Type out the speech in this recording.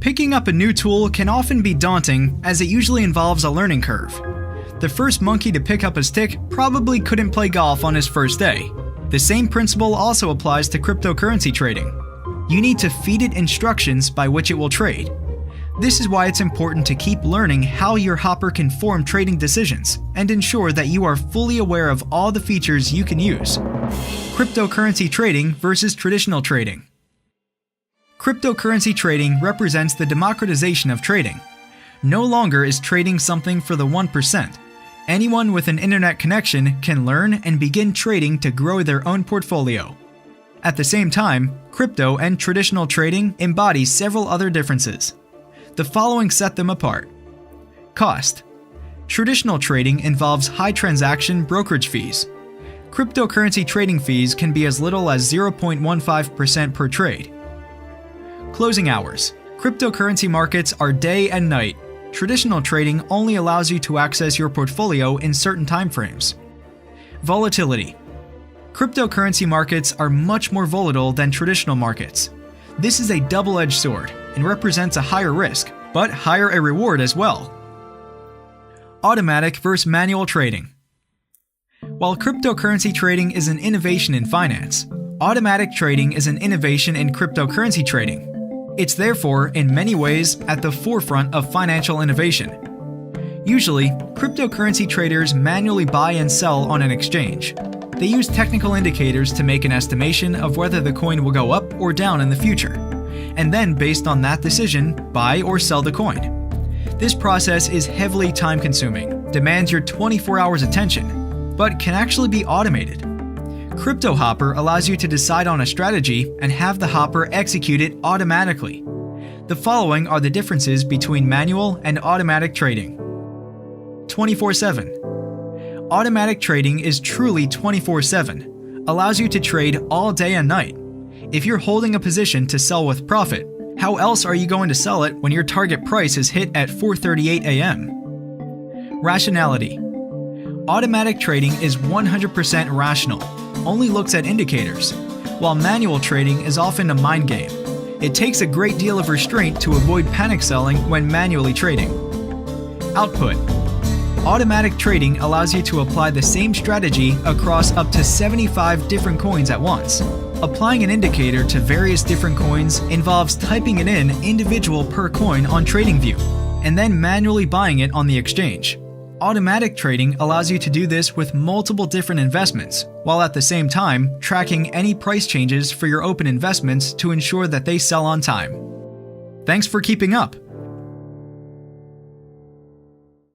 Picking up a new tool can often be daunting, as it usually involves a learning curve. The first monkey to pick up a stick probably couldn't play golf on his first day. The same principle also applies to cryptocurrency trading. You need to feed it instructions by which it will trade. This is why it's important to keep learning how your hopper can form trading decisions and ensure that you are fully aware of all the features you can use. Cryptocurrency trading versus traditional trading. Cryptocurrency trading represents the democratization of trading. No longer is trading something for the 1%. Anyone with an internet connection can learn and begin trading to grow their own portfolio. At the same time, crypto and traditional trading embody several other differences. The following set them apart. Cost. Traditional trading involves high transaction brokerage fees. Cryptocurrency trading fees can be as little as 0.15% per trade. Closing hours. Cryptocurrency markets are day and night. Traditional trading only allows you to access your portfolio in certain time frames. Volatility. Cryptocurrency markets are much more volatile than traditional markets. This is a double-edged sword and represents a higher risk, but higher a reward as well. Automatic versus manual trading. While cryptocurrency trading is an innovation in finance, automatic trading is an innovation in cryptocurrency trading. It's therefore, in many ways, at the forefront of financial innovation. Usually, cryptocurrency traders manually buy and sell on an exchange. They use technical indicators to make an estimation of whether the coin will go up or down in the future, and then based on that decision, buy or sell the coin. This process is heavily time-consuming, demands your 24 hours attention, but can actually be automated. Cryptohopper allows you to decide on a strategy and have the hopper execute it automatically. The following are the differences between manual and automatic trading. 24/7. Automatic trading is truly 24/7, allows you to trade all day and night. If you're holding a position to sell with profit, how else are you going to sell it when your target price is hit at 4:38 a.m.? Rationality. Automatic trading is 100% rational, only looks at indicators, while manual trading is often a mind game. It takes a great deal of restraint to avoid panic selling when manually trading. Output. Automatic trading allows you to apply the same strategy across up to 75 different coins at once. Applying an indicator to various different coins involves typing it in individual per coin on TradingView, and then manually buying it on the exchange. Automatic trading allows you to do this with multiple different investments, while at the same time tracking any price changes for your open investments to ensure that they sell on time. Thanks for keeping up.